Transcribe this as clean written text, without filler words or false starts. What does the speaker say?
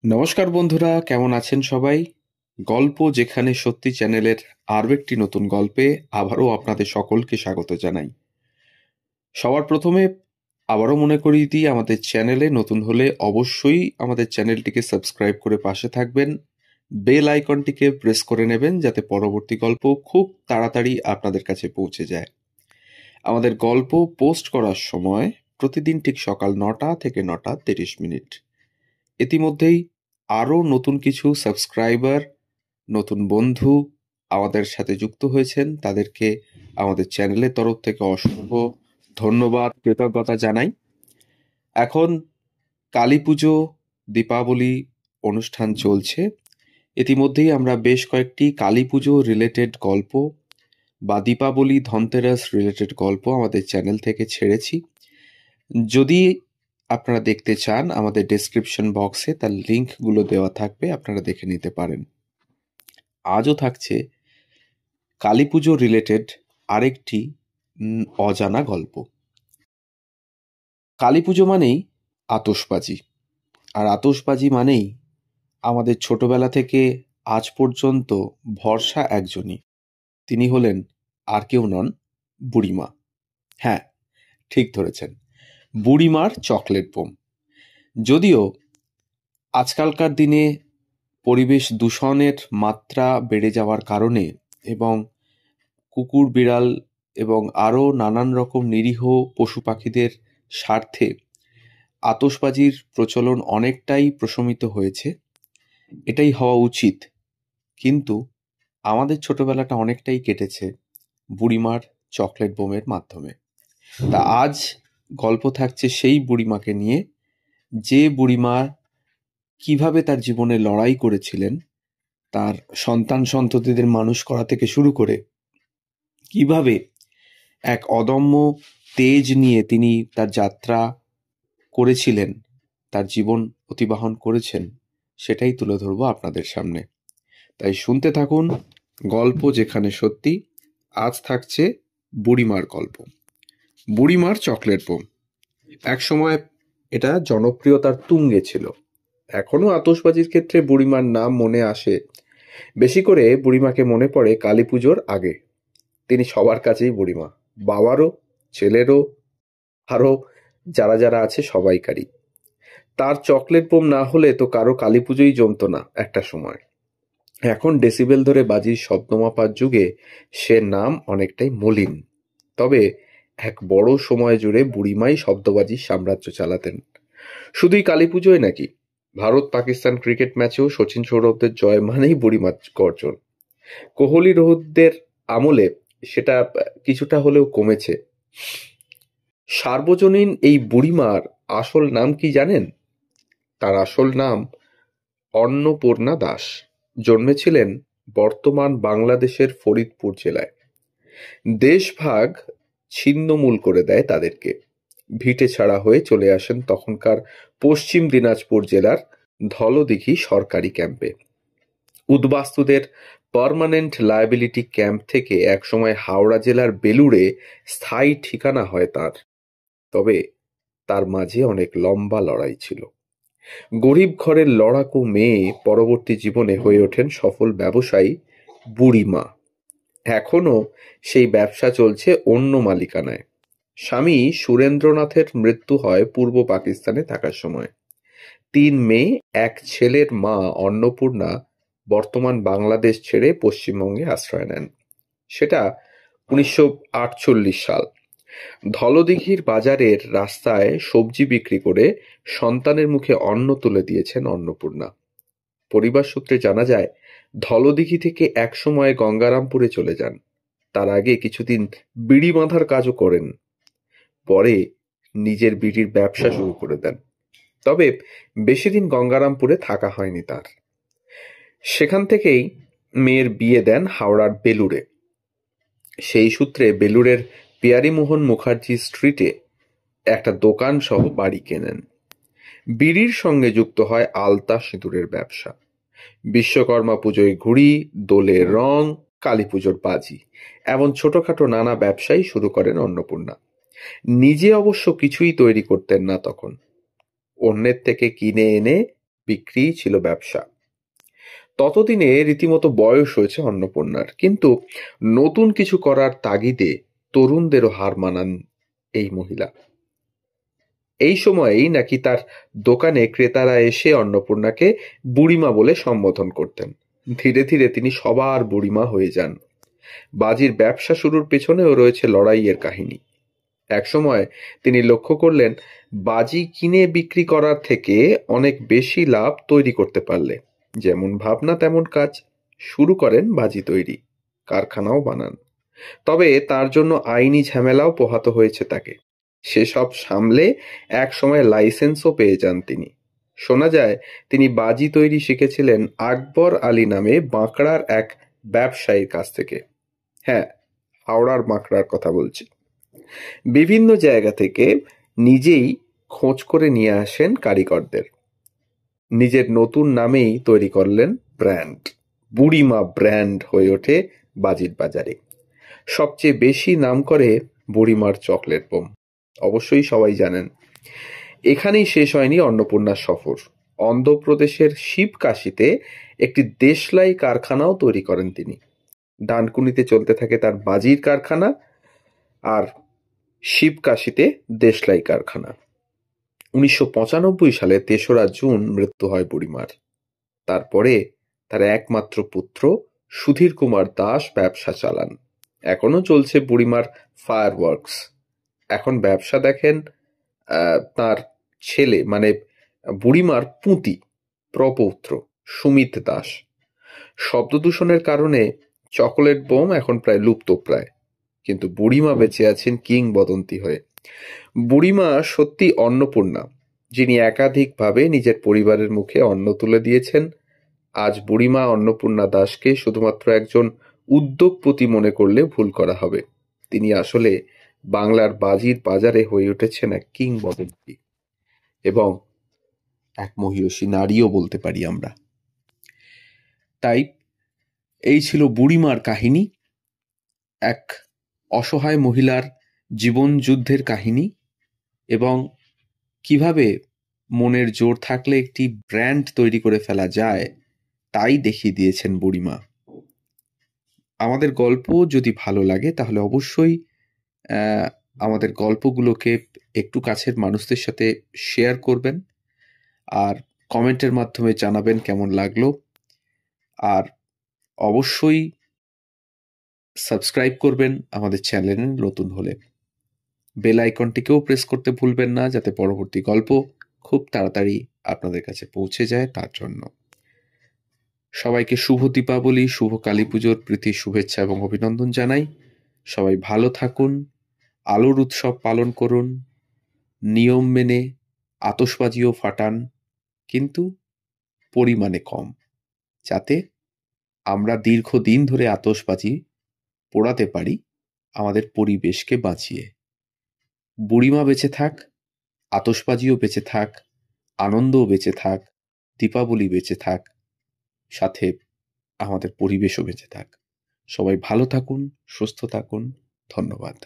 নমস্কার বন্ধুরা, কেমন আছেন সবাই? গল্প যেখানে সত্যি চ্যানেলের আরও একটি নতুন গল্পে আবারও আপনাদের সকলকে স্বাগত জানাই। সবার প্রথমে আবারও মনে করিয়ে দিই, আমাদের চ্যানেলে নতুন হলে অবশ্যই আমাদের চ্যানেলটিকে সাবস্ক্রাইব করে পাশে থাকবেন, বেল আইকনটিকে প্রেস করে নেবেন যাতে পরবর্তী গল্প খুব তাড়াতাড়ি আপনাদের কাছে পৌঁছে যায়। আমাদের গল্প পোস্ট করার সময় প্রতিদিন ঠিক সকাল 9টা থেকে 9টা 30 মিনিট। ইতিমধ্যেই আরও নতুন কিছু সাবস্ক্রাইবার, নতুন বন্ধু আমাদের সাথে যুক্ত হয়েছেন। তাদেরকে আমাদের চ্যানেলের তরফ থেকে অসংখ্য ধন্যবাদ, কৃতজ্ঞতা জানাই। এখন কালী পুজো, দীপাবলি অনুষ্ঠান চলছে। ইতিমধ্যেই আমরা বেশ কয়েকটি কালী পুজো রিলেটেড গল্প বা দীপাবলি, ধনতেরাস রিলেটেড গল্প আমাদের চ্যানেল থেকে ছেড়েছি। যদি আপনারা দেখতে চান, আমাদের ডেসক্রিপশন বক্সে তার লিঙ্কগুলো দেওয়া থাকবে, আপনারা দেখে নিতে পারেন। আজও থাকছে কালী পুজো রিলেটেড আরেকটি অজানা গল্প। কালী পুজো মানেই আতশবাজি, আর আতশবাজি মানেই আমাদের ছোটবেলা থেকে আজ পর্যন্ত ভরসা একজনই, তিনি হলেন আর কেউ নন, বুড়িমা। হ্যাঁ, ঠিক ধরেছেন, বুড়িমার চকলেট বোম। যদিও আজকালকার দিনে পরিবেশ দূষণের মাত্রা বেড়ে যাওয়ার কারণে এবং কুকুর, বিড়াল এবং আরও নানান রকম নিরীহ পশু পাখিদের স্বার্থে আতশবাজির প্রচলন অনেকটাই প্রশমিত হয়েছে। এটাই হওয়া উচিত, কিন্তু আমাদের ছোটবেলাটা অনেকটাই কেটেছে বুড়িমার চকলেট বোমের মাধ্যমে। তা আজ গল্প থাকছে সেই বুড়িমাকে নিয়ে, যে বুড়িমা কিভাবে তার জীবনে লড়াই করেছিলেন, তার সন্তান সন্ততিদের মানুষ করা থেকে শুরু করে কিভাবে এক অদম্য তেজ নিয়ে তিনি তার যাত্রা করেছিলেন, তার জীবন অতিবাহন করেছেন, সেটাই তুলে ধরবো আপনাদের সামনে। তাই শুনতে থাকুন গল্প যেখানে সত্যি। আজ থাকছে বুড়িমার গল্প, বুড়িমার চকলেট বোম। এক সময় এটা জনপ্রিয়তার তুঙ্গে ছিল। এখনো আতশবাজির ক্ষেত্রে বুড়িমার নাম মনে আসে। বেশি করে বুড়িমাকে মনে পড়ে কালী পুজোর আগে। তিনি সবার কাছেই বুড়িমা, বাবারও, ছেলেরও, আরও যারা যারা আছে সবাইকারই। তার চকলেট বোম না হলে তো কারো কালী পুজোই জমতো না একটা সময়। এখন ডেসিবেল ধরে বাজির শব্দ মাপার যুগে সে নাম অনেকটাই মলিন। তবে এক বড় সময় জুড়ে বুড়িমাই শব্দবাজির সাম্রাজ্য চালাতেন। শুধুই কালী পুজোয় নাকি, ভারত পাকিস্তান ক্রিকেট ম্যাচেও সচিন সৌরভদের জয় মানেই বুড়িমার গর্জন। কোহলি রোহিতদের আমলে সেটা কিছুটা হলেও কমেছে। সার্বজনীন এই বুড়িমার আসল নাম কি জানেন? তার আসল নাম অন্নপূর্ণা দাস। জন্মেছিলেন বর্তমান বাংলাদেশের ফরিদপুর জেলায়। দেশভাগ ছিন্নমূল করে দেয় তাদেরকে। ভিটে ছাড়া হয়ে চলে আসেন তখনকার পশ্চিম দিনাজপুর জেলার ধলদিঘি সরকারি ক্যাম্পে। উদ্বাস্তুদের পার্মানেন্ট লায়াবিলিটি ক্যাম্প থেকে একসময় হাওড়া জেলার বেলুড়ে স্থায়ী ঠিকানা হয় তার। তবে তার মাঝে অনেক লম্বা লড়াই ছিল। গরিব ঘরের লড়াকু মেয়ে পরবর্তী জীবনে হয়ে ওঠেন সফল ব্যবসায়ী বুড়িমা। এখনো সেই ব্যবসা চলছে অন্য মালিকানায়। স্বামী সুরেন্দ্রনাথের মৃত্যু হয় পূর্ব পাকিস্তানে থাকার সময়। 3 মেয়ে, 1 ছেলের মা অন্নপূর্ণা বর্তমান বাংলাদেশ ছেড়ে পশ্চিমবঙ্গে আশ্রয় নেন। সেটা 1948 সাল। ধলদিঘির বাজারের রাস্তায় সবজি বিক্রি করে সন্তানের মুখে অন্ন তুলে দিয়েছেন অন্নপূর্ণা। পরিবার সূত্রে জানা যায়, ধলদিঘি থেকে একসময় গঙ্গারামপুরে চলে যান। তার আগে কিছুদিন বিড়ি বাঁধার কাজও করেন। পরে নিজের বিড়ির ব্যবসা শুরু করে দেন। তবে বেশি দিন গঙ্গারামপুরে থাকা হয়নি তার। সেখান থেকেই মেয়ের বিয়ে দেন হাওড়ার বেলুড়ে। সেই সূত্রে বেলুড়ের পিয়ারীমোহন মুখার্জি স্ট্রিটে একটা দোকান সহ বাড়ি কেনেন। বিড়ির সঙ্গে যুক্ত হয় আলতা সিঁদুরের ব্যবসা। বিশ্বকর্মা পুজোয় ঘুড়ি, দোলে রং, কালী পুজোর বাজি, এমন ছোটখাটো নানা ব্যবসাই শুরু করেন অন্নপূর্ণা। নিজে অবশ্য কিছুই তৈরি করতেন না তখন। অন্যের থেকে কিনে এনে বিক্রিই ছিল ব্যবসা। ততদিনে রীতিমতো বয়স হয়েছে অন্নপূর্ণার, কিন্তু নতুন কিছু করার তাগিদে তরুণদেরও হার মানান এই মহিলা। এই সময়েই নাকি তার দোকানে ক্রেতারা এসে অন্নপূর্ণাকে বুড়িমা বলে সম্বোধন করতেন। ধীরে ধীরে তিনি সবার বুড়িমা হয়ে যান। বাজির ব্যবসা শুরুর পেছনেও রয়েছে লড়াইয়ের কাহিনী। একসময় তিনি লক্ষ্য করলেন, বাজি কিনে বিক্রি করার থেকে অনেক বেশি লাভ তৈরি করতে পারলে। যেমন ভাবনা তেমন কাজ। শুরু করেন বাজি তৈরি, কারখানাও বানান। তবে তার জন্য আইনি ঝামেলাও পোহাতে হয়েছে তাকে। সেসব সামলে এক সময় লাইসেন্সও পেয়ে যান তিনি। শোনা যায় তিনি বাজি তৈরি শিখেছিলেন আকবর আলী নামে বাঁকড়ার এক ব্যবসায়ীর কাছ থেকে। হ্যাঁ, হাওড়ার বাঁকড়ার কথা বলছি। বিভিন্ন জায়গা থেকে নিজেই খোঁজ করে নিয়ে আসেন কারিগরদের। নিজের নতুন নামেই তৈরি করলেন ব্র্যান্ড। বুড়িমা ব্র্যান্ড হয়ে ওঠে বাজির বাজারে। সবচেয়ে বেশি নাম করে বুড়িমার চকলেট বোম। অবশ্যই সবাই জানেন। এখানেই শেষ হয়নি অন্নপূর্ণার সফর। অন্ধ্রপ্রদেশের শিবকাশিতে একটি দেশলাই কারখানাও তৈরি করেন তিনি। ডানকুনিতে চলতে থাকে তার বাজির কারখানা, আর শিবকাশিতে দেশলাই কারখানা। 1995 সালে ৩রা জুন মৃত্যু হয় বুড়িমার। তারপরে তার একমাত্র পুত্র সুধীর কুমার দাস ব্যবসা চালান। এখনো চলছে বুড়িমার ফায়ার ওয়ার্কস। এখন ব্যবসা দেখেন তার ছেলে, মানে বুড়িমার পুঁতি প্রপৌত্র সুমিত দাস। শব্দ দূষণের কারণে চকোলেট বোম এখন প্রায় লুপ্তপ্রায়, কিন্তু বুড়িমা বেঁচে আছেন কিংবদন্তি হয়ে। বুড়িমা সত্যি অন্নপূর্ণা, যিনি একাধিকভাবে নিজের পরিবারের মুখে অন্ন তুলে দিয়েছেন। আজ বুড়িমা অন্নপূর্ণা দাসকে শুধুমাত্র একজন উদ্যোগপতি মনে করলে ভুল করা হবে। তিনি আসলে বাংলার বাজির বাজারে হয়ে উঠেছেন এক কিংবদন্তি এবং এক মহিয়সী নারীও বলতে পারি আমরা। তাই এই ছিল বুড়িমার কাহিনী, এক অসহায় মহিলার জীবন যুদ্ধের কাহিনী, এবং কিভাবে মনের জোর থাকলে একটি ব্র্যান্ড তৈরি করে ফেলা যায় তাই দেখিয়ে দিয়েছেন বুড়িমা। আমাদের গল্প যদি ভালো লাগে তাহলে অবশ্যই আমাদের গল্পগুলোকে একটু কাছের মানুষদের সাথে শেয়ার করবেন, আর কমেন্টের মাধ্যমে জানাবেন কেমন লাগলো। আর অবশ্যই সাবস্ক্রাইব করবেন আমাদের চ্যানেলে নতুন হলে। বেল আইকনটিকেও প্রেস করতে ভুলবেন না, যাতে পরবর্তী গল্প খুব তাড়াতাড়ি আপনাদের কাছে পৌঁছে যায় তার জন্য। সবাইকে শুভ দীপাবলি, শুভ কালী পুজোর প্রীতি শুভেচ্ছা এবং অভিনন্দন জানাই। সবাই ভালো থাকুন, আলোর উৎসব পালন করুন, নিয়ম মেনে আতশবাজিও ফাটান, কিন্তু পরিমাণে কম, যাতে আমরা দীর্ঘদিন ধরে আতশবাজি পোড়াতে পারি আমাদের পরিবেশকে বাঁচিয়ে। বুড়িমা বেঁচে থাক, আতশবাজিও বেঁচে থাক, আনন্দও বেঁচে থাক, দীপাবলি বেঁচে থাক, সাথে আমাদের পরিবেশও বেঁচে থাক। সবাই ভালো থাকুন, সুস্থ থাকুন। ধন্যবাদ।